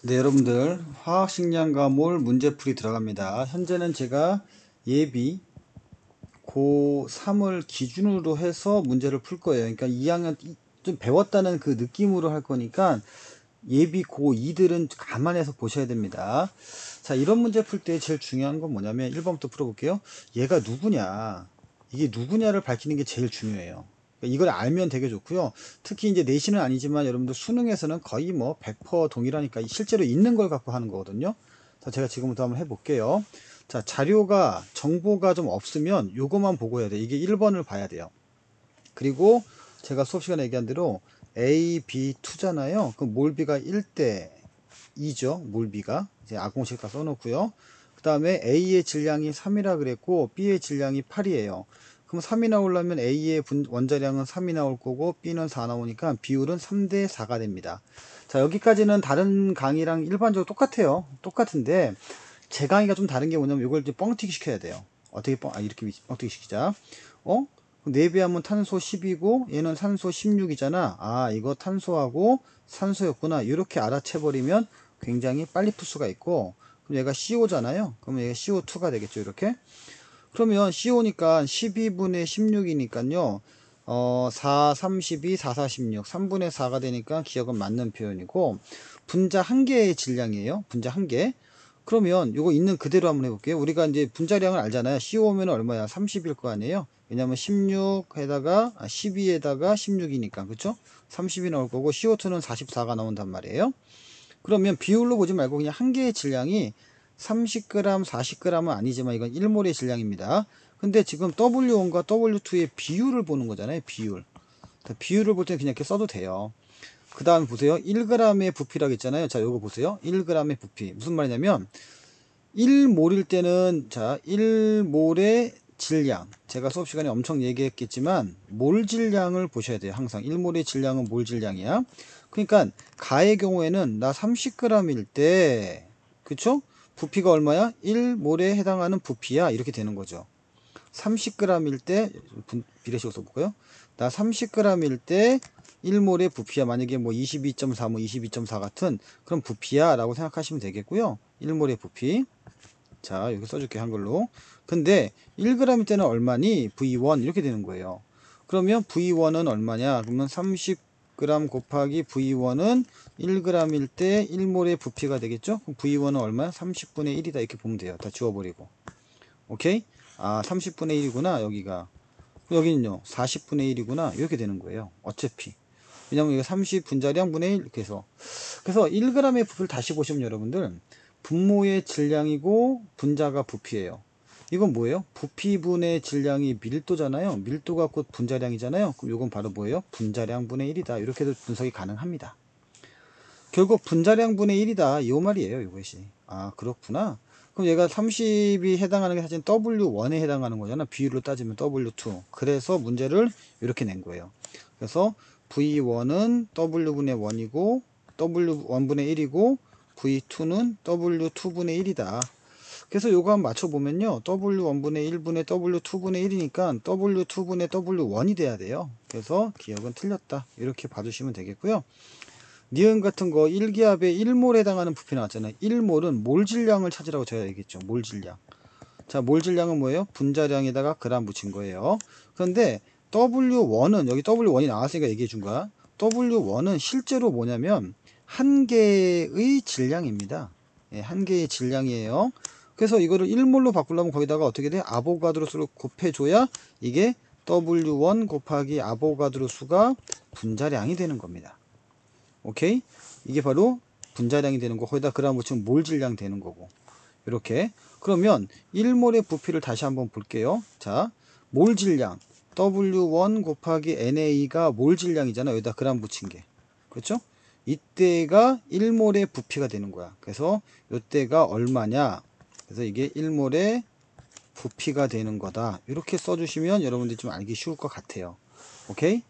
네, 여러분들 화학식량과몰 문제풀이 들어갑니다. 현재는 제가 예비 고3을 기준으로 해서 문제를 풀 거예요. 그러니까 2학년 좀 배웠다는 그 느낌으로 할 거니까 예비 고2들은 감안해서 보셔야 됩니다. 자, 이런 문제 풀 때 제일 중요한 건 뭐냐면 1번부터 풀어볼게요. 얘가 누구냐, 이게 누구냐를 밝히는 게 제일 중요해요. 이걸 알면 되게 좋고요. 특히 이제 내신은 아니지만 여러분들 수능에서는 거의 뭐 100% 동일하니까 실제로 있는 걸 갖고 하는 거거든요. 자, 제가 지금부터 한번 해볼게요. 자, 자료가 정보가 좀 없으면 요거만 보고 해야 돼. 이게 1번을 봐야 돼요. 그리고 제가 수업 시간에 얘기한 대로 A, B, 2잖아요. 그럼 몰비가 1대 2죠. 몰비가. 이제 아공식과 써놓고요. 그 다음에 A의 질량이 3이라 그랬고 B의 질량이 8이에요. 그럼 3이 나오려면 A의 원자량은 3이 나올 거고 B는 4 나오니까 비율은 3대 4가 됩니다. 자, 여기까지는 다른 강의랑 일반적으로 똑같아요. 똑같은데 제 강의가 좀 다른 게 뭐냐면 이걸 이제 뻥튀기 시켜야 돼요. 어떻게 이렇게 뻥튀기 시키자. 어? 4배하면 탄소 10이고 얘는 산소 16이잖아. 아, 이거 탄소하고 산소였구나. 이렇게 알아채버리면 굉장히 빨리 풀 수가 있고, 그럼 얘가 CO잖아요. 그럼 얘가 CO2가 되겠죠. 이렇게. 그러면 CO니까 12분의 16이니까요. 4, 32, 4, 4, 16. 3분의 4가 되니까 기억은 맞는 표현이고, 분자 한 개의 질량이에요. 분자 한 개. 그러면 이거 있는 그대로 한번 해볼게요. 우리가 이제 분자량을 알잖아요. CO면 얼마야? 30일 거 아니에요? 왜냐면 16에다가 12에다가 16이니까 그쵸? 30이 나올 거고 CO2는 44가 나온단 말이에요. 그러면 비율로 보지 말고 그냥 한 개의 질량이 30g, 40g은 아니지만 이건 1몰의 질량입니다. 근데 지금 W1과 W2의 비율을 보는 거잖아요. 비율. 비율을 볼 때는 그냥 이렇게 써도 돼요. 그 다음 보세요. 1g의 부피라고 했잖아요. 자, 요거 보세요. 1g의 부피. 무슨 말이냐면 1몰일 때는 자 1몰의 질량, 제가 수업 시간에 엄청 얘기했겠지만 몰 질량을 보셔야 돼요. 항상 1몰의 질량은 몰 질량이야. 그러니까 가의 경우에는 나 30g일 때 그쵸? 부피가 얼마야? 1몰에 해당하는 부피야. 이렇게 되는 거죠. 30g일 때 비례식으로 써볼까요? 나 30g일 때 1몰의 부피야. 만약에 뭐 22.4, 뭐 22.4 같은 그런 부피야 라고 생각하시면 되겠고요. 1몰의 부피. 자, 여기 써줄게, 한글로. 근데 1g일 때는 얼마니? V1 이렇게 되는 거예요. 그러면 V1은 얼마냐? 그러면 30g 곱하기 V1은 1g일 때 1몰의 부피가 되겠죠? 그럼 V1은 얼마야? 30분의 1이다 이렇게 보면 돼요. 다 지워버리고. 오케이? 아, 30분의 1이구나 여기가. 여기는요 40분의 1이구나 이렇게 되는 거예요. 어차피. 왜냐면 이거 30분자량 분의 1 이렇게 해서. 그래서 1g의 부피를 다시 보시면 여러분들 분모의 질량이고 분자가 부피예요. 이건 뭐예요? 부피분의 질량이 밀도잖아요. 밀도가 곧 분자량이잖아요. 그럼 이건 바로 뭐예요? 분자량 분의 1이다. 이렇게도 분석이 가능합니다. 결국 분자량 분의 1이다. 이 말이에요. 이것이. 아, 그렇구나. 그럼 얘가 30이 해당하는 게 사실 W1에 해당하는 거잖아. 비율로 따지면 W2. 그래서 문제를 이렇게 낸 거예요. 그래서 V1은 W분의 1이고 W1분의 1이고 V2는 W2분의 1이다. 그래서 요거 한번 맞춰보면요. W1분의 1분의 W2분의 1이니까 W2분의 W1이 돼야 돼요. 그래서 기억은 틀렸다. 이렇게 봐주시면 되겠고요. 니은 같은 거 1기압에 1몰에 해당하는 부피 나왔잖아요. 1몰은 몰 질량을 찾으라고 제가 얘기했죠. 몰 질량. 자, 몰 질량은 뭐예요? 분자량에다가 그람 붙인 거예요. 그런데 W1은 여기 W1이 나왔으니까 얘기해 준 거야. W1은 실제로 뭐냐면 한 개의 질량입니다. 예, 한 개의 질량이에요. 그래서 이거를 1몰로 바꾸려면 거기다가 어떻게 돼? 아보가드로 수를 곱해줘야 이게 W1 곱하기 아보가드로 수가 분자량이 되는 겁니다. 오케이? 이게 바로 분자량이 되는 거. 거기다 그람 붙이면 몰 질량 되는 거고. 이렇게. 그러면 1몰의 부피를 다시 한번 볼게요. 자, 몰 질량. W1 곱하기 NA가 몰 질량이잖아. 여기다 그람 붙인 게. 그렇죠? 이때가 1몰의 부피가 되는 거야. 그래서 이때가 얼마냐? 그래서 이게 1몰의 부피가 되는 거다. 이렇게 써주시면 여러분들이 좀 알기 쉬울 것 같아요. 오케이?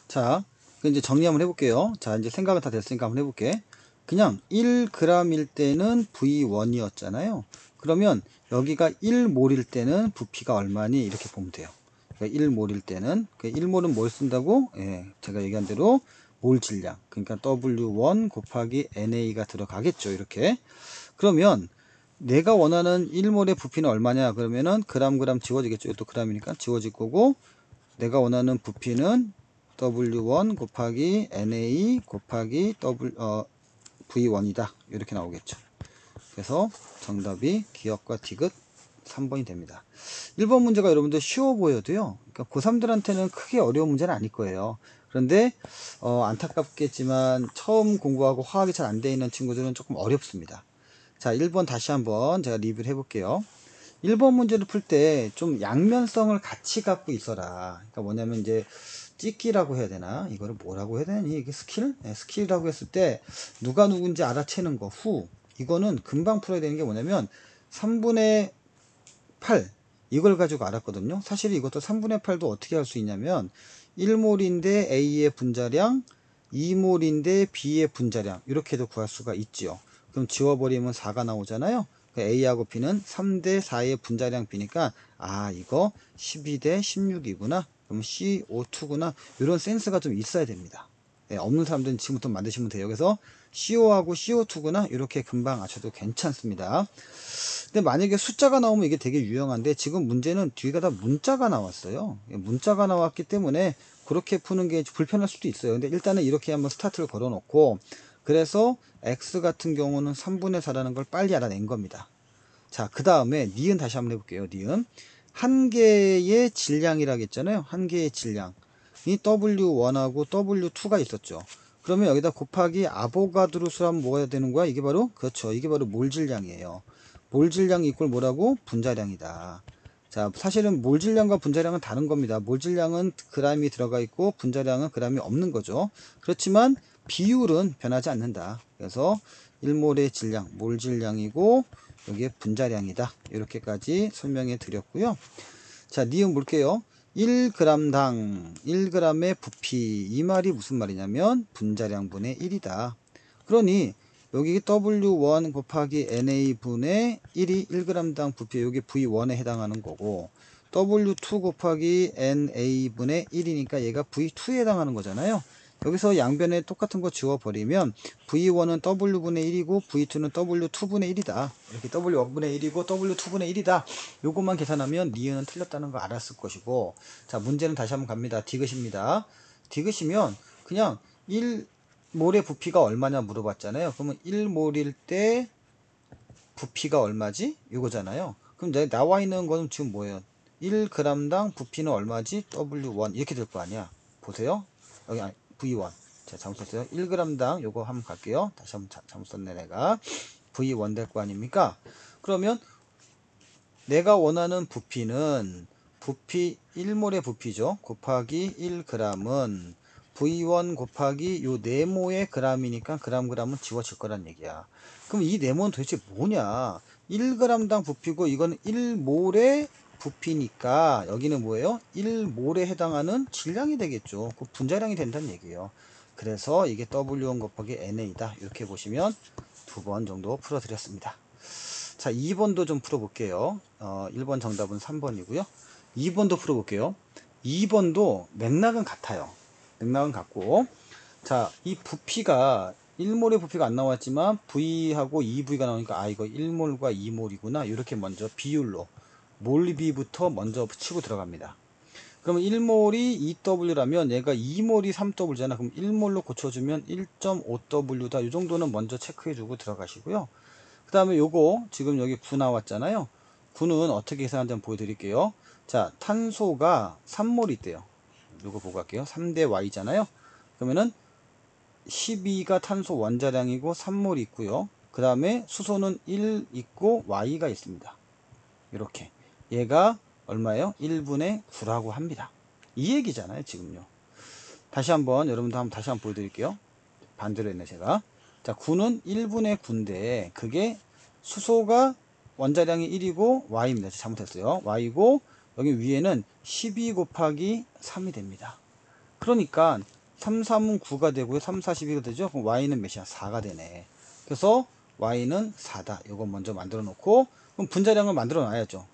자, 이제 정리 한번 해볼게요. 자, 이제 생각은 다 됐으니까 한번 해볼게. 그냥 1g일 때는 V1이었잖아요. 그러면 여기가 1몰일 때는 부피가 얼마니? 이렇게 보면 돼요. 그러니까 1몰일 때는, 1몰은 뭘 쓴다고? 예, 제가 얘기한 대로 몰 질량, 그러니까 W1 곱하기 NA가 들어가겠죠. 이렇게. 그러면 내가 원하는 1몰의 부피는 얼마냐? 그러면은 그램 지워지겠죠. 이것도 그램이니까 지워질 거고, 내가 원하는 부피는 W1 곱하기 NA 곱하기 V1이다. 이렇게 나오겠죠. 그래서 정답이 기억과 디귿 3번이 됩니다. 1번 문제가 여러분들 쉬워 보여도요, 그러니까 고3들한테는 크게 어려운 문제는 아닐 거예요. 그런데 안타깝겠지만 처음 공부하고 화학이 잘 안 돼 있는 친구들은 조금 어렵습니다. 자, 1번 다시 한번 제가 리뷰를 해볼게요. 1번 문제를 풀 때 좀 양면성을 같이 갖고 있어라. 그러니까 뭐냐면 이제 찍기라고 해야 되나? 이거를 뭐라고 해야 되니? 이게 스킬? 네, 스킬이라고 했을 때 누가 누군지 알아채는 거, 후. 이거는 금방 풀어야 되는 게 뭐냐면 3분의 8 이걸 가지고 알았거든요. 사실 이것도 3분의 8도 어떻게 할 수 있냐면 1몰인데 A의 분자량, 2몰인데 B의 분자량 이렇게도 구할 수가 있지요. 그럼 지워버리면 4가 나오잖아요. A하고 B는 3대 4의 분자량 B니까 이거 12대 16이구나. 그럼 CO2구나. 이런 센스가 좀 있어야 됩니다. 네, 없는 사람들은 지금부터 만드시면 돼요. 그래서 CO하고 CO2구나. 이렇게 금방 아셔도 괜찮습니다. 근데 만약에 숫자가 나오면 이게 되게 유용한데 지금 문제는 뒤가 다 문자가 나왔어요. 문자가 나왔기 때문에 그렇게 푸는 게 불편할 수도 있어요. 근데 일단은 이렇게 한번 스타트를 걸어 놓고, 그래서 x 같은 경우는 3분의 4라는 걸 빨리 알아낸 겁니다. 자, 그 다음에 니은 다시 한번 해볼게요. 니은 한 개의 질량이라고 했잖아요. 한 개의 질량 이 W1하고 W2가 있었죠. 그러면 여기다 곱하기 아보가드로 수하면 뭐가 되는 거야? 이게 바로, 그렇죠, 이게 바로 몰 질량이에요. 몰 질량 이꼴 뭐라고? 분자량이다. 자, 사실은 몰 질량과 분자량은 다른 겁니다. 몰 질량은 그램이 들어가 있고 분자량은 그램이 없는 거죠. 그렇지만 비율은 변하지 않는다. 그래서 1몰의 질량, 몰 질량이고 여기에 분자량이다. 이렇게까지 설명해 드렸고요. 자, 니은 볼게요. 1g당 1g의 부피, 이 말이 무슨 말이냐면 분자량분의 1이다. 그러니 여기 W1 곱하기 NA분의 1이 1g당 부피, 여기 V1에 해당하는 거고, W2 곱하기 NA분의 1이니까 얘가 V2에 해당하는 거잖아요. 여기서 양변에 똑같은 거 지워버리면 V1은 W분의 1이고 V2는 W2분의 1이다. 이렇게 W1분의 1이고 W2분의 1이다. 요것만 계산하면 니은은 틀렸다는 거 알았을 것이고, 자, 문제는 다시 한번 갑니다. 디귿입니다. 디귿이면 그냥 1몰의 부피가 얼마냐 물어봤잖아요. 그러면 1몰일 때 부피가 얼마지? 이거잖아요. 그럼 내가 나와 있는 거는 지금 뭐예요? 1g당 부피는 얼마지? W1 이렇게 될 거 아니야. 보세요. 여기 V1. 자, 잘못 썼어요. 1g당 요거 한번 갈게요. 다시 한번 잘못 썼네 내가. V1 될 거 아닙니까? 그러면 내가 원하는 부피는 부피 1몰의 부피죠. 곱하기 1g은 V1 곱하기 요 네모의 g이니까 g은 지워질 거란 얘기야. 그럼 이 네모는 도대체 뭐냐? 1g당 부피고 이건 1몰의 부피니까 여기는 뭐예요? 1몰에 해당하는 질량이 되겠죠. 그 분자량이 된다는 얘기예요. 그래서 이게 W1 곱하기 NA다. 이렇게 보시면 2번 정도 풀어드렸습니다. 자, 2번도 좀 풀어볼게요. 1번 정답은 3번이고요. 2번도 풀어볼게요. 2번도 맥락은 같아요. 맥락은 같고, 자, 이 부피가 1몰의 부피가 안 나왔지만 V하고 2V가 나오니까 이거 1몰과 2몰이구나. 이렇게 먼저 비율로 몰비부터 먼저 치고 들어갑니다. 그러면 1몰이 2W라면 얘가 2몰이 3W잖아. 그럼 1몰로 고쳐주면 1.5W다. 이 정도는 먼저 체크해주고 들어가시고요. 그 다음에 요거 지금 여기 9 나왔잖아요. 9는 어떻게 계산하는지 한번 보여드릴게요. 자, 탄소가 3몰 있대요. 요거 보고 갈게요. 3대 Y잖아요. 그러면은 12가 탄소 원자량이고 3몰 있고요. 그 다음에 수소는 1 있고 Y가 있습니다. 이렇게 얘가 얼마예요? 1분의 9라고 합니다. 이 얘기잖아요 지금요. 다시 한번 여러분도 한번 다시 한번 보여드릴게요. 반대로 했네 제가. 자, 9는 1분의 9인데 그게 수소가 원자량이 1이고 Y입니다. 잘못했어요. Y고 여기 위에는 12 곱하기 3이 됩니다. 그러니까 3, 3은 9가 되고요. 3, 4, 12가 되죠. 그럼 Y는 몇이야? 4가 되네. 그래서 Y는 4다. 이거 먼저 만들어 놓고, 그럼 분자량을 만들어 놔야죠.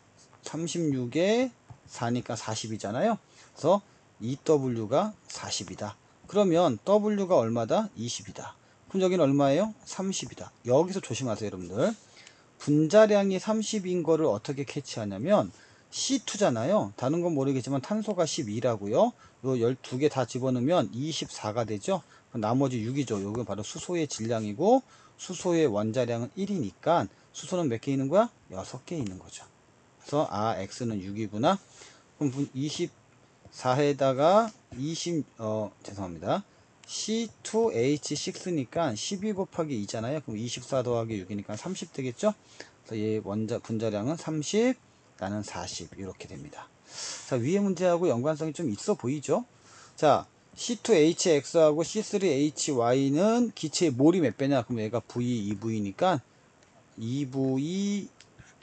36에 4니까 40이잖아요. 그래서 EW가 40이다. 그러면 W가 얼마다? 20이다. 그럼 여기는 얼마예요? 30이다. 여기서 조심하세요, 여러분들. 분자량이 30인 거를 어떻게 캐치하냐면 C2잖아요. 다른 건 모르겠지만 탄소가 12라고요. 요 12개 다 집어넣으면 24가 되죠. 나머지 6이죠. 이건 바로 수소의 질량이고 수소의 원자량은 1이니까 수소는 몇 개 있는 거야? 6개 있는 거죠. 그래서 X는 6이구나. 그럼 24에다가 죄송합니다. C2H6니까 12 곱하기 2잖아요. 그럼 24 더하기 6이니까 30 되겠죠? 그래서 얘 분자량은 30, 나는 40 이렇게 됩니다. 자, 위의 문제하고 연관성이 좀 있어 보이죠? 자, C2HX하고 C3HY는 기체의 몰이 몇 배냐? 그럼 얘가 V, 2V니까 2V,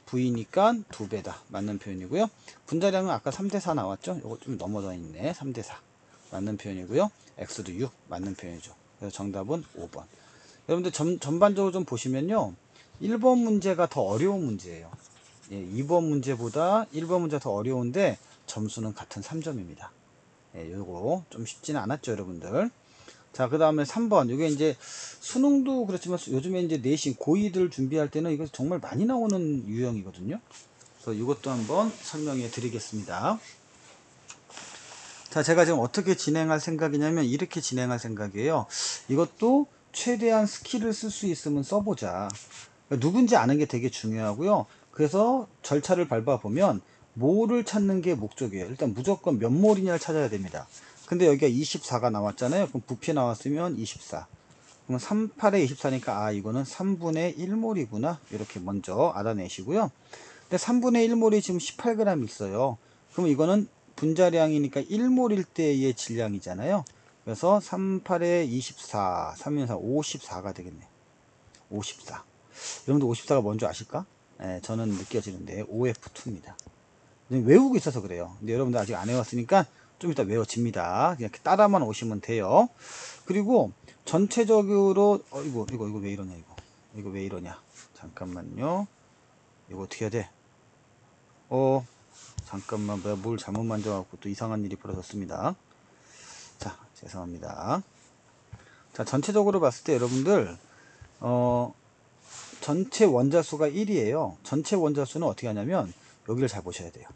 V니까 2배다. 맞는 표현이고요. 분자량은 아까 3대4 나왔죠? 이거 좀 넘어져 있네. 3대4. 맞는 표현이고요. X도 6. 맞는 표현이죠. 그래서 정답은 5번. 여러분들 전반적으로 좀 보시면요. 1번 문제가 더 어려운 문제예요. 예, 2번 문제보다 1번 문제가 더 어려운데 점수는 같은 3점입니다. 예, 요거 좀 쉽지는 않았죠, 여러분들. 자, 그 다음에 3번. 이게 이제 수능도 그렇지만 요즘에 이제 내신 고2들 준비할 때는 이거 정말 많이 나오는 유형이거든요. 그래서 이것도 한번 설명해 드리겠습니다. 자, 제가 지금 어떻게 진행할 생각이냐면 이렇게 진행할 생각이에요. 이것도 최대한 스킬을 쓸 수 있으면 써보자. 누군지 아는 게 되게 중요하고요. 그래서 절차를 밟아보면 몰을 찾는 게 목적이에요. 일단 무조건 몇 몰이냐를 찾아야 됩니다. 근데 여기가 24가 나왔잖아요. 그럼 부피 나왔으면 24. 그러면 38에 24니까 이거는 3분의 1몰이구나. 이렇게 먼저 알아내시고요. 근데 3분의 1몰이 지금 18g 있어요. 그럼 이거는 분자량이니까 1몰일 때의 질량이잖아요. 그래서 38에 24, 3면 54가 되겠네. 54. 여러분들 54가 뭔지 아실까? 네, 저는 느껴지는데 OF2입니다. 외우고 있어서 그래요. 근데 여러분들 아직 안 외웠으니까 좀 이따 외워집니다. 그냥 따라만 오시면 돼요. 그리고 전체적으로 이거 왜 이러냐 이거 왜 이러냐 잠깐만요. 이거 어떻게 해야 돼? 잠깐만 뭘 잘못 만져갖고 또 이상한 일이 벌어졌습니다. 자, 죄송합니다. 자, 전체적으로 봤을 때 여러분들 전체 원자수가 1이에요. 전체 원자수는 어떻게 하냐면 여기를 잘 보셔야 돼요.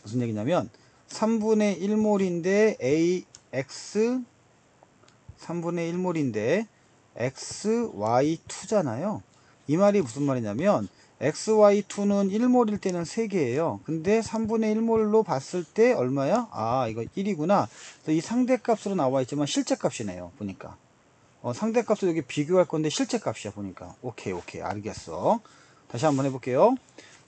무슨 얘기냐면 3분의 1몰인데 AX 3분의 1몰인데 XY2잖아요. 이 말이 무슨 말이냐면 XY2는 1몰일 때는 3개예요. 근데 3분의 1몰로 봤을 때 얼마야? 이거 1이구나. 이 상대값으로 나와 있지만 실제값이네요. 보니까. 상대값을 여기 비교할 건데 실제값이야. 보니까. 오케이 알겠어. 다시 한번 해볼게요.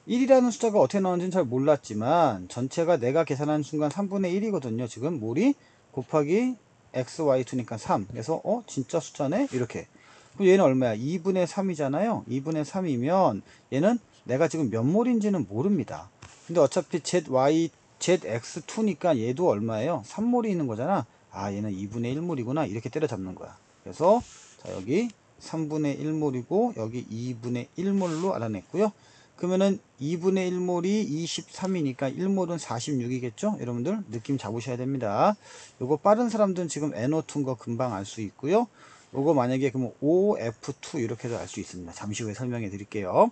1이라는 숫자가 어떻게 나오는지는 잘 몰랐지만 전체가 내가 계산하는 순간 3분의 1이거든요. 지금 몰이 곱하기 XY2니까 3. 그래서 진짜 숫자네? 이렇게. 그럼 얘는 얼마야? 2분의 3이잖아요. 2분의 3이면 얘는 내가 지금 몇 몰인지는 모릅니다. 근데 어차피 ZX2니까 얘도 얼마예요? 3몰이 있는 거잖아. 얘는 2분의 1몰이구나. 이렇게 때려잡는 거야. 그래서 자, 여기 3분의 1몰이고 여기 2분의 1몰로 알아냈고요. 그러면은 2분의 1몰이 23이니까 1몰은 46이겠죠? 여러분들 느낌 잡으셔야 됩니다. 요거 빠른 사람들은 지금 NO2인 거 금방 알 수 있고요. 요거 만약에 그러면 OF2 이렇게도 알 수 있습니다. 잠시 후에 설명해 드릴게요.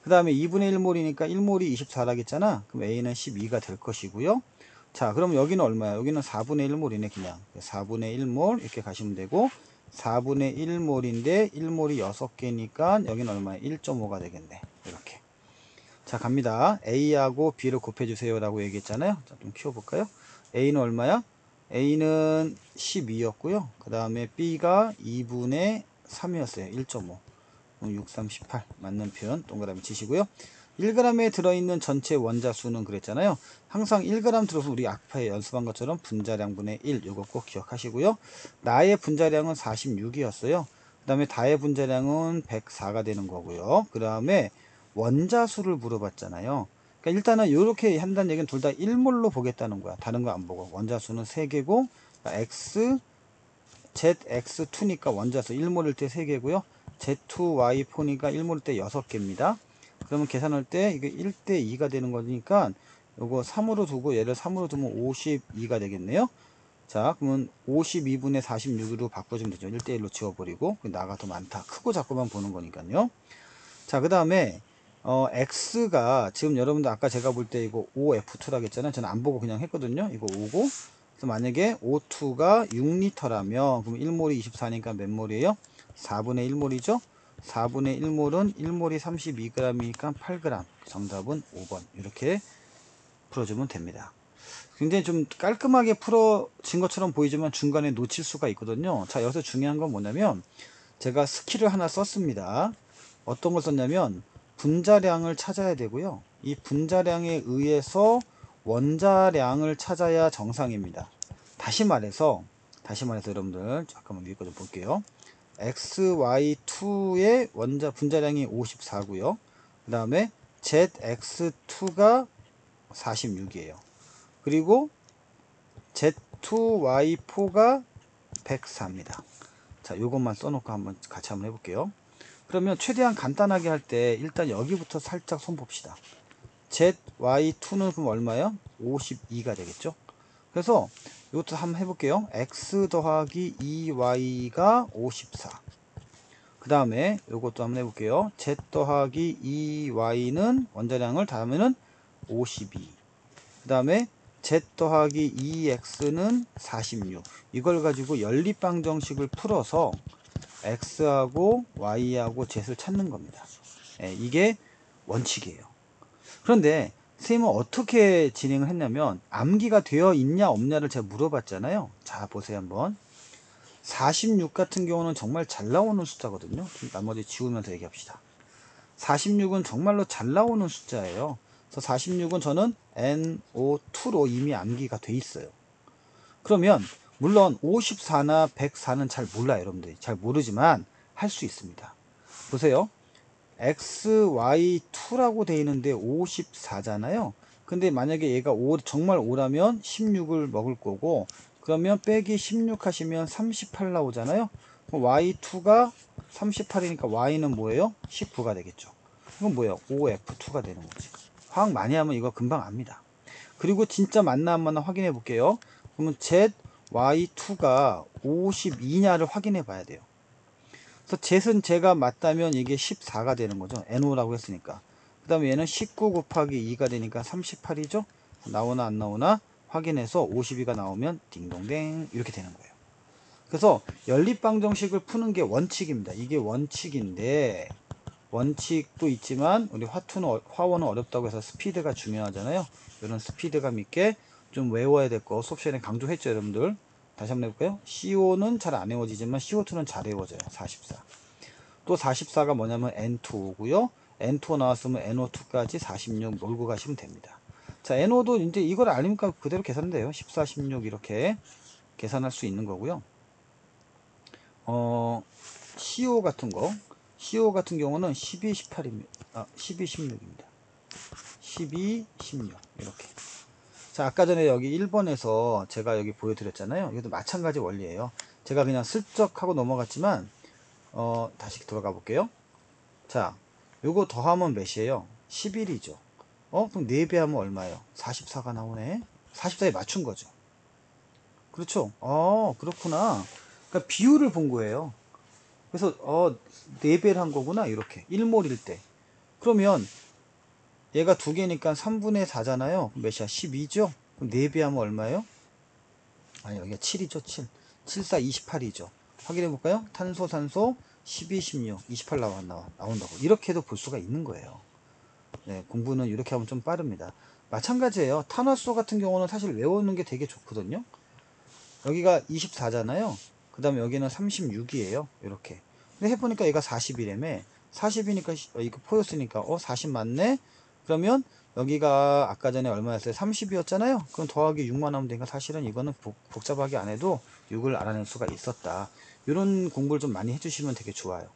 그 다음에 2분의 1몰이니까 1몰이 24라겠잖아. 그럼 A는 12가 될 것이고요. 자, 그럼 여기는 얼마야? 여기는 4분의 1몰이네, 그냥. 4분의 1몰 이렇게 가시면 되고 4분의 1몰인데 1몰이 6개니까 여기는 얼마야? 1.5가 되겠네. 이렇게. 자, 갑니다. A하고 B를 곱해주세요 라고 얘기했잖아요. 자, 좀 키워볼까요? A는 얼마야? A는 12였고요. 그 다음에 B가 2분의 3이었어요. 1.5. 6, 3, 18. 맞는 표현 동그라미 치시고요. 1g에 들어있는 전체 원자수는 그랬잖아요. 항상 1g 들어서 우리 아파에 연습한 것처럼 분자량분의 1. 이거 꼭 기억하시고요. 나의 분자량은 46이었어요. 그 다음에 다의 분자량은 104가 되는 거고요. 그 다음에 원자수를 물어봤잖아요. 그러니까 일단은 이렇게 한다는 얘기는 둘 다 1몰로 보겠다는 거야. 다른 거 안 보고. 원자수는 3개고 X, ZX2니까 원자수 1몰일 때 3개고요. Z2Y4니까 1몰일 때 6개입니다. 그러면 계산할 때 이게 1대 2가 되는 거니까 요거 3으로 두고 얘를 3으로 두면 52가 되겠네요. 자, 그러면 52분의 46으로 바꿔주면 되죠. 1대1로 지워버리고. 나가 더 많다. 크고 작고만 보는 거니까요. 자, 그 다음에 x가 지금 여러분들 아까 제가 볼 때 이거 OF2라고 했잖아요. 저는 안 보고 그냥 했거든요. 이거 5고. 그래서 만약에 O2가 6리터라면 그럼 1몰이 24니까 몇 몰이에요? 4분의 1몰이죠. 4분의 1몰은 1몰이 32g이니까 8g. 정답은 5번. 이렇게 풀어주면 됩니다. 굉장히 좀 깔끔하게 풀어진 것처럼 보이지만 중간에 놓칠 수가 있거든요. 자, 여기서 중요한 건 뭐냐면 제가 스킬을 하나 썼습니다. 어떤 걸 썼냐면 분자량을 찾아야 되고요. 이 분자량에 의해서 원자량을 찾아야 정상입니다. 다시 말해서 여러분들 잠깐만 위에 거 좀 볼게요. XY2의 분자량이 54고요. 그 다음에 ZX2가 46이에요. 그리고 Z2Y4가 104입니다. 자, 요것만 써놓고 한번 같이 한번 해볼게요. 그러면 최대한 간단하게 할 때 일단 여기부터 살짝 손 봅시다. ZY2는 그럼 얼마예요? 52가 되겠죠? 그래서 이것도 한번 해볼게요. X 더하기 2Y가 54. 그 다음에 이것도 한번 해볼게요. Z 더하기 2Y는 원자량을 다 하면은 52. 그 다음에 Z 더하기 2X는 46. 이걸 가지고 연립방정식을 풀어서 X하고 Y하고 Z를 찾는 겁니다. 이게 원칙이에요. 그런데 선생님은 어떻게 진행을 했냐면 암기가 되어 있냐 없냐를 제가 물어봤잖아요. 자, 보세요 한번. 46 같은 경우는 정말 잘 나오는 숫자거든요. 나머지 지우면서 얘기합시다. 46은 정말로 잘 나오는 숫자예요. 그래서 46은 저는 NO2로 이미 암기가 돼 있어요. 그러면 물론 54나 104는 잘 몰라요. 여러분들이 잘 모르지만 할 수 있습니다. 보세요. XY2라고 돼 있는데 54잖아요. 근데 만약에 얘가 정말 5라면 16을 먹을 거고, 그러면 빼기 16 하시면 38 나오잖아요. Y2가 38이니까 Y는 뭐예요? 19가 되겠죠. 이건 뭐예요? OF2가 되는 거지. 화학 많이 하면 이거 금방 압니다. 그리고 진짜 맞나 안 맞나 확인해 볼게요. 그러면 ZY2가 52냐를 확인해 봐야 돼요. 그래서 Z은 제가 맞다면 이게 14가 되는 거죠. NO라고 했으니까. 그 다음에 얘는 19 곱하기 2가 되니까 38이죠. 나오나 안 나오나 확인해서 52가 나오면 딩동댕 이렇게 되는 거예요. 그래서 연립방정식을 푸는 게 원칙입니다. 이게 원칙인데 원칙도 있지만 우리 화원은 어렵다고 해서 스피드가 중요하잖아요. 이런 스피드감 있게 좀 외워야 될 거 수업 시간에 강조했죠, 여러분들. 다시 한번 해볼까요? CO는 잘 안 외워지지만 CO2는 잘 외워져요. 44. 또 44가 뭐냐면 N2O고요. N2O 나왔으면 NO2까지 46 몰고 가시면 됩니다. 자, NO도 이제 이걸 알니까 그대로 계산돼요. 14, 16 이렇게 계산할 수 있는 거고요. CO 같은 경우는 12, 18입니다. 12, 16입니다. 12, 16 이렇게. 자, 아까 전에 여기 1번에서 제가 여기 보여드렸잖아요. 이것도 마찬가지 원리예요. 제가 그냥 슬쩍 하고 넘어갔지만 다시 들어가 볼게요. 자, 요거 더하면 몇이에요? 11이죠. 그럼 4배 하면 얼마예요? 44가 나오네. 44에 맞춘 거죠. 그렇죠? 그렇구나. 그러니까 비율을 본 거예요. 그래서 4배를 한 거구나. 이렇게 1몰일 때. 그러면 얘가 2개니까 3분의 4잖아요. 몇이야? 12죠? 그럼 4배 하면 얼마예요? 아니, 여기가 7이죠. 7. 7, 4, 28이죠. 확인해 볼까요? 탄소, 산소, 12, 16, 28 나온다고. 이렇게도 볼 수가 있는 거예요. 네, 공부는 이렇게 하면 좀 빠릅니다. 마찬가지예요. 탄화수 같은 경우는 사실 외우는 게 되게 좋거든요. 여기가 24잖아요. 그 다음에 여기는 36이에요. 이렇게. 근데 해보니까 얘가 40이라며. 40이니까 이거 포였으니까 40 맞네? 그러면 여기가 아까 전에 얼마였어요? 30이었잖아요. 그럼 더하기 6만 하면 되니까 사실은 이거는 복잡하게 안 해도 6을 알아낼 수가 있었다. 이런 공부를 좀 많이 해주시면 되게 좋아요.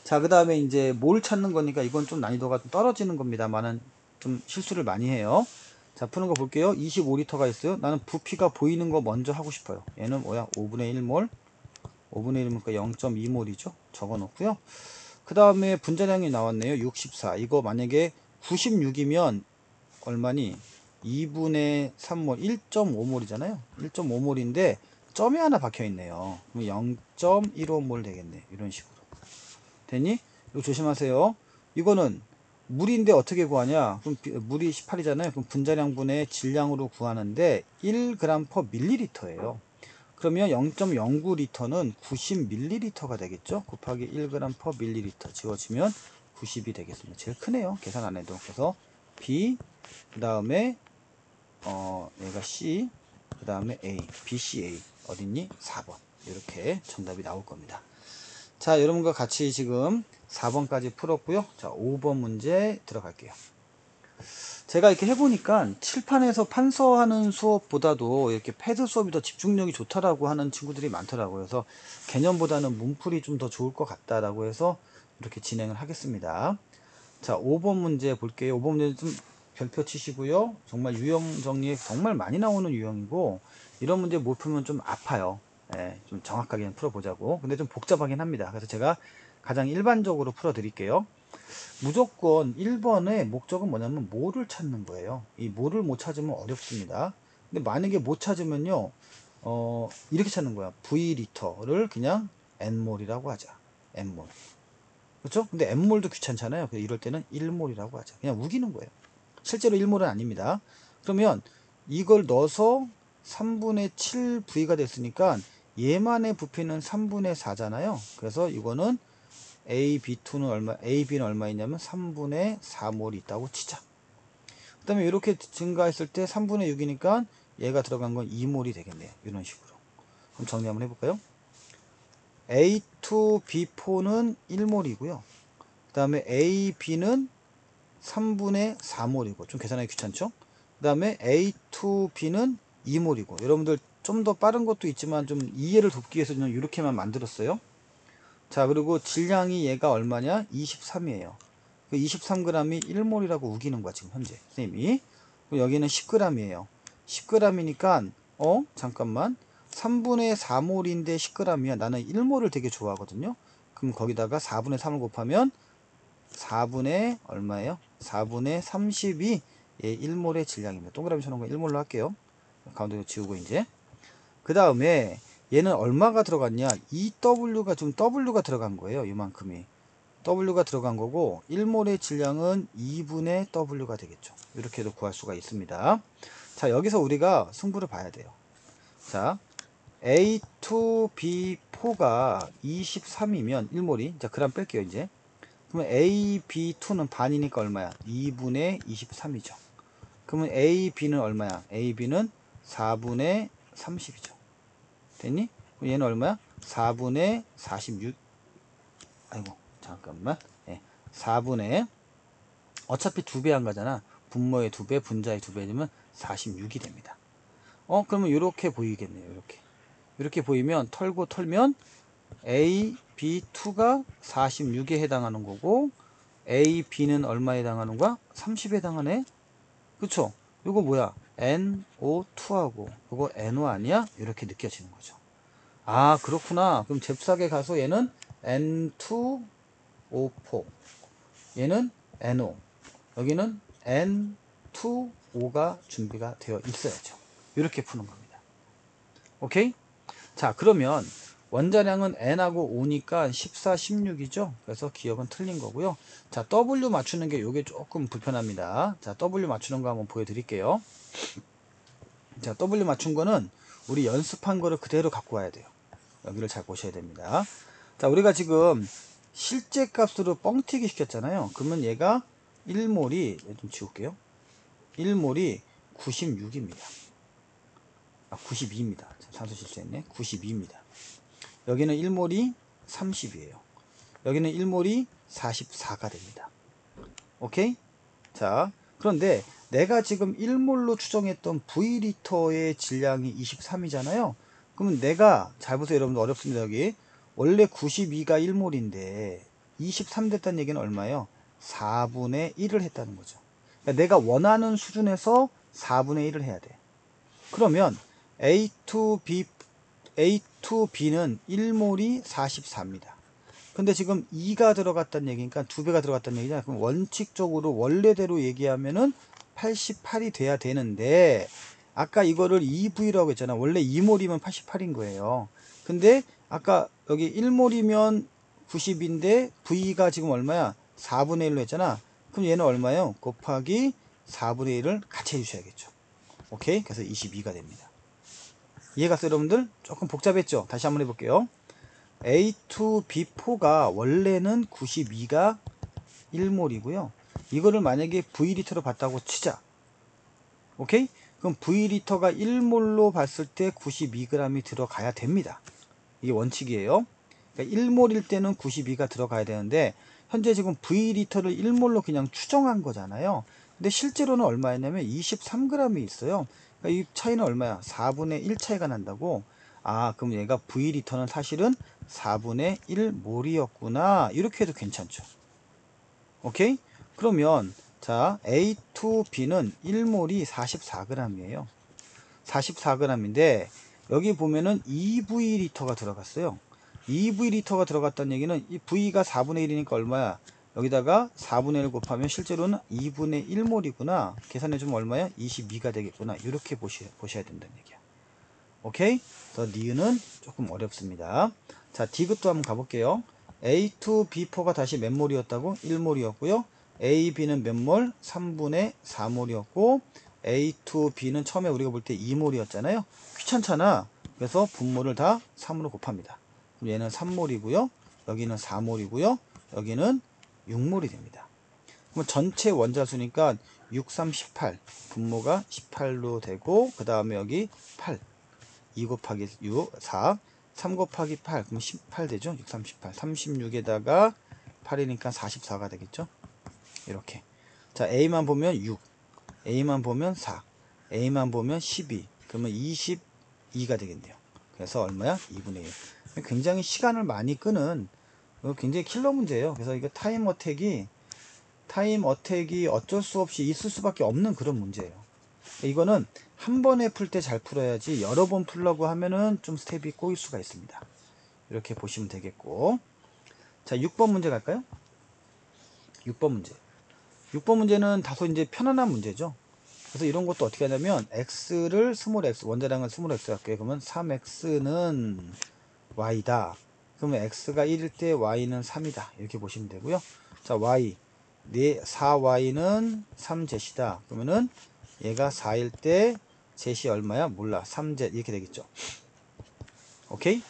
자, 그 다음에 이제 뭘 찾는 거니까 이건 좀 난이도가 좀 떨어지는 겁니다만은 좀 실수를 많이 해요. 자, 푸는 거 볼게요. 25리터가 있어요. 나는 부피가 보이는 거 먼저 하고 싶어요. 얘는 뭐야? 5분의 1몰. 5분의 1몰이니까 0.2몰이죠. 적어 놓고요. 그 다음에 분자량이 나왔네요. 64. 이거 만약에 96이면 얼마니? 2분의 3몰 1.5몰이잖아요. 1.5몰인데 점이 하나 박혀 있네요. 그럼 0.15몰 되겠네. 이런 식으로. 됐니? 이거 조심하세요. 이거는 물인데 어떻게 구하냐? 그럼 물이 18이잖아요. 그럼 분자량분의 질량으로 구하는데 1g/ml예요. 그러면 0.09L는 90ml가 되겠죠? 곱하기 1g/ml 지워지면 90이 되겠습니다. 제일 크네요. 계산 안 해도. 그래서 B, 그 다음에 얘가 C, 그 다음에 A, BCA 어딨니? 4번. 이렇게 정답이 나올 겁니다. 자, 여러분과 같이 지금 4번까지 풀었고요. 자, 5번 문제 들어갈게요. 제가 이렇게 해보니까 칠판에서 판서하는 수업보다도 이렇게 패드 수업이 더 집중력이 좋다라고 하는 친구들이 많더라고요. 그래서 개념보다는 문풀이 좀 더 좋을 것 같다라고 해서 이렇게 진행을 하겠습니다. 자, 5번 문제 볼게요. 5번 문제 좀 별표 치시고요. 정말 유형 정리에 정말 많이 나오는 유형이고, 이런 문제 못 풀면 좀 아파요. 예, 좀 정확하게 풀어보자고. 근데 좀 복잡하긴 합니다. 그래서 제가 가장 일반적으로 풀어드릴게요. 무조건 1번의 목적은 뭐냐면 뭐를 찾는 거예요. 이 뭐를 못 찾으면 어렵습니다. 근데 만약에 못 찾으면요, 이렇게 찾는 거야. V리터를 그냥 N몰이라고 하자. N몰. 그렇죠? 근데 N몰도 귀찮잖아요. 그래서 이럴 때는 1몰이라고 하자. 그냥 우기는 거예요. 실제로 1몰은 아닙니다. 그러면 이걸 넣어서 3분의 7V가 됐으니까 얘만의 부피는 3분의 4잖아요. 그래서 이거는 AB2는 얼마, AB는 얼마 있냐면 3분의 4몰이 있다고 치자. 그 다음에 이렇게 증가했을 때 3분의 6이니까 얘가 들어간 건 2몰이 되겠네요. 이런 식으로. 그럼 정리 한번 해볼까요? A2B4는 1몰이고요. 그 다음에 AB는 3분의 4몰이고, 좀 계산하기 귀찮죠? 그 다음에 A2B는 2몰이고, 여러분들 좀 더 빠른 것도 있지만 좀 이해를 돕기 위해서 그냥 이렇게만 만들었어요. 자, 그리고 질량이 얘가 얼마냐? 23이에요. 23g이 1몰이라고 우기는 거야, 지금 현재. 선생님이. 여기는 10g이에요. 10g이니까, 잠깐만. 3분의 4몰인데 10g이야. 나는 1몰을 되게 좋아하거든요. 그럼 거기다가 4분의 3을 곱하면 4분의 얼마예요? 4분의 32, 예, 1몰의 질량입니다. 동그라미 쳐놓은 거 1몰로 할게요. 가운데 지우고 이제. 그 다음에 얘는 얼마가 들어갔냐? EW가 좀 W가 들어간 거예요. 이만큼이. W가 들어간 거고 1몰의 질량은 2분의 W가 되겠죠. 이렇게도 구할 수가 있습니다. 자, 여기서 우리가 승부를 봐야 돼요. 자, A2B4가 23이면 1몰이, 자, 그람 뺄게요, 이제. 그러면 AB2는 반이니까 얼마야? 2분의 23이죠. 그러면 AB는 얼마야? AB는 4분의 30이죠. 됐니? 얘는 얼마야? 4분의 46. 아이고, 잠깐만. 예, 4분의, 어차피 2배 한 거잖아. 분모의 2배, 분자의 2배면 46이 됩니다. 그러면 이렇게 보이겠네요. 이렇게 보이면 털면 A, B2가 46에 해당하는 거고, A, B는 얼마에 해당하는 거야? 30에 해당하네? 그쵸? 이거 뭐야? NO2하고, 이거 NO 아니야? 이렇게 느껴지는 거죠. 아, 그렇구나. 그럼 잽싸게 가서 얘는 N2O4. 얘는 NO. 여기는 N2O가 준비가 되어 있어야죠. 이렇게 푸는 겁니다. 오케이? 자, 그러면 원자량은 N하고 O니까 14, 16이죠. 그래서 기억은 틀린 거고요. 자, W 맞추는 게 요게 조금 불편합니다. 자, W 맞추는 거 한번 보여드릴게요. 자, W 맞춘 거는 우리 연습한 거를 그대로 갖고 와야 돼요. 여기를 잘 보셔야 됩니다. 자, 우리가 지금 실제 값으로 뻥튀기 시켰잖아요. 그러면 얘가 1몰이, 좀 지울게요. 1몰이 96입니다. 92입니다. 산수 실수했네. 92입니다. 여기는 1몰이 30이에요. 여기는 1몰이 44가 됩니다. 오케이? 자, 그런데 내가 지금 1몰로 추정했던 V리터의 질량이 23이잖아요. 그러면 내가, 잘 보세요 여러분들, 어렵습니다. 여기 원래 92가 1몰인데 23 됐다는 얘기는 얼마예요? 4분의 1을 했다는 거죠. 그러니까 내가 원하는 수준에서 4분의 1을 해야 돼. 그러면 A2B는 1몰이 44입니다. 근데 지금 2가 들어갔다는 얘기니까 2배가 들어갔다는 얘기잖아요. 그럼 원칙적으로 원래대로 얘기하면은 88이 돼야 되는데 아까 이거를 2V라고 했잖아. 원래 2몰이면 88인 거예요. 근데 아까 여기 1몰이면 90인데 V가 지금 얼마야? 4분의 1로 했잖아. 그럼 얘는 얼마요? 곱하기 4분의 1을 같이 해주셔야겠죠. 오케이? 그래서 22가 됩니다. 이해갔어요, 여러분들? 조금 복잡했죠? 다시 한번 해볼게요. A2B4가 원래는 92가 1몰이고요. 이거를 만약에 V리터로 봤다고 치자. 오케이? 그럼 V리터가 1몰로 봤을 때 92g이 들어가야 됩니다. 이게 원칙이에요. 그러니까 1몰일 때는 92가 들어가야 되는데 현재 지금 V리터를 1몰로 그냥 추정한 거잖아요. 근데 실제로는 얼마였냐면 23g이 있어요. 그러니까 이 차이는 얼마야? 4분의 1 차이가 난다고. 아, 그럼 얘가 V리터는 사실은 4분의 1몰이었구나. 이렇게 해도 괜찮죠. 오케이? 그러면 자, A2B는 1몰이 44g이에요. 44g인데 여기 보면은 2V리터가 들어갔어요. 2V리터가 들어갔다는 얘기는 이 V가 4분의 1이니까 얼마야? 여기다가 4분의 1 곱하면 실제로는 2분의 1몰이구나. 계산해주면 얼마야? 22가 되겠구나. 이렇게 보셔야 된다는 얘기야. 오케이? 그래서 니은은 조금 어렵습니다. 자, 디귿도 한번 가볼게요. A2B4가 다시 몇 몰이었다고? 1몰이었고요. AB는 몇 몰? 3분의 4몰이었고 A2B는 처음에 우리가 볼 때 2몰이었잖아요. 귀찮잖아. 그래서 분모를 다 3으로 곱합니다. 그럼 얘는 3몰이고요. 여기는 4몰이고요. 여기는 6몰이 됩니다. 그럼 전체 원자수니까 6, 3, 18. 분모가 18로 되고 그 다음에 여기 8. 2 곱하기 6, 4. 3 곱하기 8. 그럼 18 되죠? 6, 3, 18. 36에다가 8이니까 44가 되겠죠? 이렇게. 자, A만 보면 6. A만 보면 4. A만 보면 12. 그러면 22가 되겠네요. 그래서 얼마야? 2분의 1. 굉장히 시간을 많이 끄는 굉장히 킬러 문제예요. 그래서 이거 타임 어택이 어쩔 수 없이 있을 수밖에 없는 그런 문제예요. 이거는 한 번에 풀 때 잘 풀어야지 여러 번 풀려고 하면은 좀 스텝이 꼬일 수가 있습니다. 이렇게 보시면 되겠고. 자, 6번 문제 갈까요? 6번 문제. 6번 문제는 다소 이제 편안한 문제죠. 그래서 이런 것도 어떻게 하냐면 x를 스몰 x, 원자량을 스몰 x 할게요. 그러면 3x는 y다. 그러면 x가 1일 때 y는 3이다. 이렇게 보시면 되고요. 자, y 4y는 3z이다. 그러면은 얘가 4일 때 z이 얼마야? 몰라. 3z 이렇게 되겠죠. 오케이?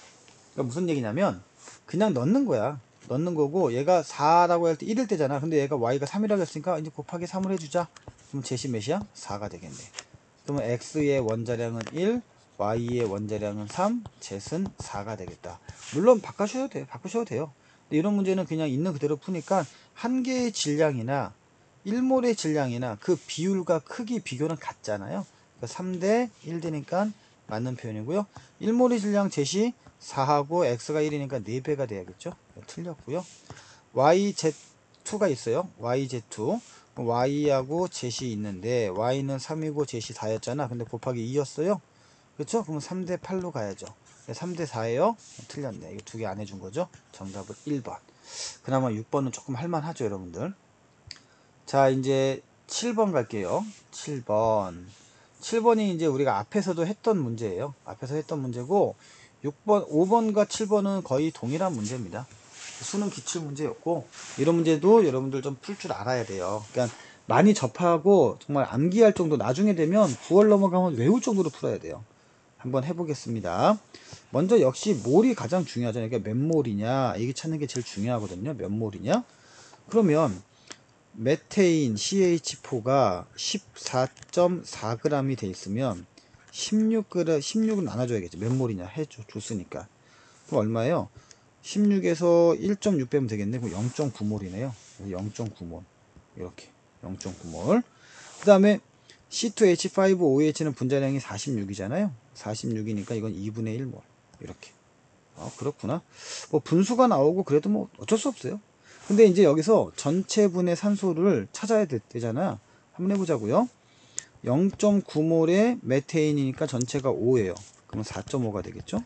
그러니까 무슨 얘기냐면 그냥 넣는 거야. 넣는 거고 얘가 4라고 할 때 1일 때잖아. 근데 얘가 y가 3이라고 했으니까 이제 곱하기 3을 해주자. 그럼 z이 몇이야? 4가 되겠네. 그러면 x의 원자량은 1, y의 원자량은 3, z은 4가 되겠다. 물론 바꾸셔도 돼요. 근데 이런 문제는 그냥 있는 그대로 푸니까 한 개의 질량이나 1몰의 질량이나 그 비율과 크기 비교는 같잖아요. 그러니까 3대 1 되니까 맞는 표현이고요. 1몰의 질량 z이 4하고 x가 1이니까 4배가 돼야겠죠. 틀렸고요. YZ2가 있어요. YZ2. Y하고 Z이 있는데 Y는 3이고 Z이 4였잖아. 근데 곱하기 2였어요. 그렇죠? 그러면 3대 8로 가야죠. 3대 4예요. 틀렸네. 이거 두 개 안 해준 거죠. 정답은 1번. 그나마 6번은 조금 할만하죠, 여러분들. 자, 이제 7번 갈게요. 7번. 7번이 이제 우리가 앞에서도 했던 문제예요. 앞에서 했던 문제고 6번, 5번과 7번은 거의 동일한 문제입니다. 수능 기출 문제였고 이런 문제도 여러분들 좀 풀 줄 알아야 돼요. 그러니까 많이 접하고 정말 암기할 정도 나중에 되면 9월 넘어가면 외울 정도로 풀어야 돼요. 한번 해보겠습니다. 먼저 역시 몰이 가장 중요하잖아요. 그러니까 몇 몰이냐 이게 찾는 게 제일 중요하거든요. 몇 몰이냐? 그러면 메테인 CH4가 14.4g이 돼 있으면 16을 나눠줘야겠죠. 몇 몰이냐 줬으니까. 그럼 얼마예요? 16에서 1.6 빼면 되겠네. 그럼 0.9몰이네요. 0.9몰. 이렇게. 0.9몰. 그 다음에 C2H5OH는 분자량이 46이잖아요. 46이니까 이건 2분의 1몰. 이렇게. 그렇구나. 뭐 분수가 나오고 그래도 뭐 어쩔 수 없어요. 근데 이제 여기서 전체 분의 산소를 찾아야 되잖아. 한번 해보자고요. 0.9몰의 메테인이니까 전체가 5예요. 그럼 4.5가 되겠죠.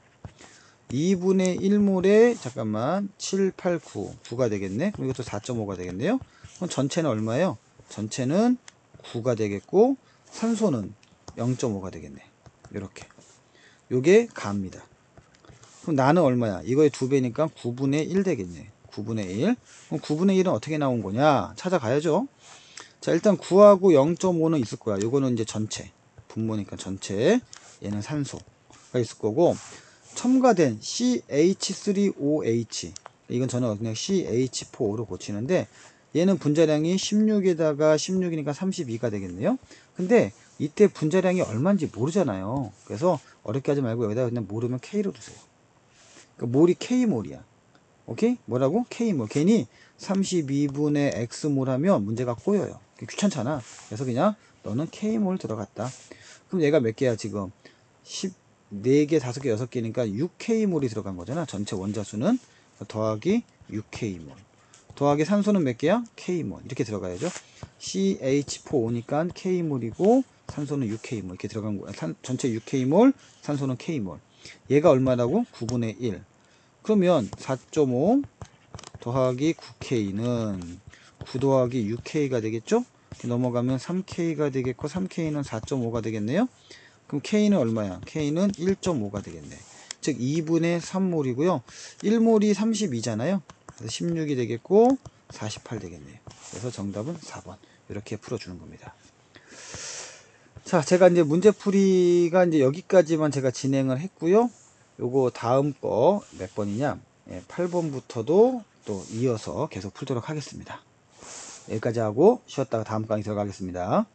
2분의 1몰에 잠깐만 7, 8, 9 9가 되겠네. 그럼 이것도 4.5가 되겠네요. 그럼 전체는 얼마예요? 전체는 9가 되겠고 산소는 0.5가 되겠네. 이렇게 요게 가입니다. 그럼 나는 얼마야? 이거의 2배니까 9분의 1 되겠네. 9분의 1. 그럼 9분의 1은 어떻게 나온 거냐? 찾아가야죠. 자, 일단 9하고 0.5는 있을 거야. 요거는 이제 전체. 분모니까 전체. 얘는 산소가 있을 거고, 첨가된 CH3OH. 이건 저는 그냥 CH4로 고치는데, 얘는 분자량이 16에다가 16이니까 32가 되겠네요. 근데 이때 분자량이 얼마인지 모르잖아요. 그래서 어렵게 하지 말고 여기다 그냥 모르면 K로 두세요. 그러니까 몰이 K몰이야. 오케이? 뭐라고? K몰. 괜히 32분의 X몰 하면 문제가 꼬여요. 귀찮잖아. 그래서 그냥 너는 K몰 들어갔다. 그럼 얘가 몇 개야 지금? 14개, 5개, 6개니까 6K몰이 들어간 거잖아. 전체 원자수는. 더하기 6K몰. 더하기 산소는 몇 개야? K몰. 이렇게 들어가야죠. CH4오니까 K몰이고 산소는 6K몰. 이렇게 들어간 거야. 전체 6K몰, 산소는 K몰. 얘가 얼마라고? 9분의 1. 그러면 4.5 더하기 9K는 9 더하기 6K가 되겠죠? 넘어가면 3K가 되겠고 3K는 4.5가 되겠네요. 그럼 K는 얼마야? K는 1.5가 되겠네. 즉 2분의 3몰이고요. 1몰이 32잖아요. 그래서 16이 되겠고 48 되겠네요. 그래서 정답은 4번. 이렇게 풀어주는 겁니다. 자, 제가 이제 문제풀이가 이제 여기까지만 제가 진행을 했고요. 요거 다음 거 몇 번이냐? 8번부터도 또 이어서 계속 풀도록 하겠습니다. 여기까지 하고 쉬었다가 다음 강의 들어가겠습니다.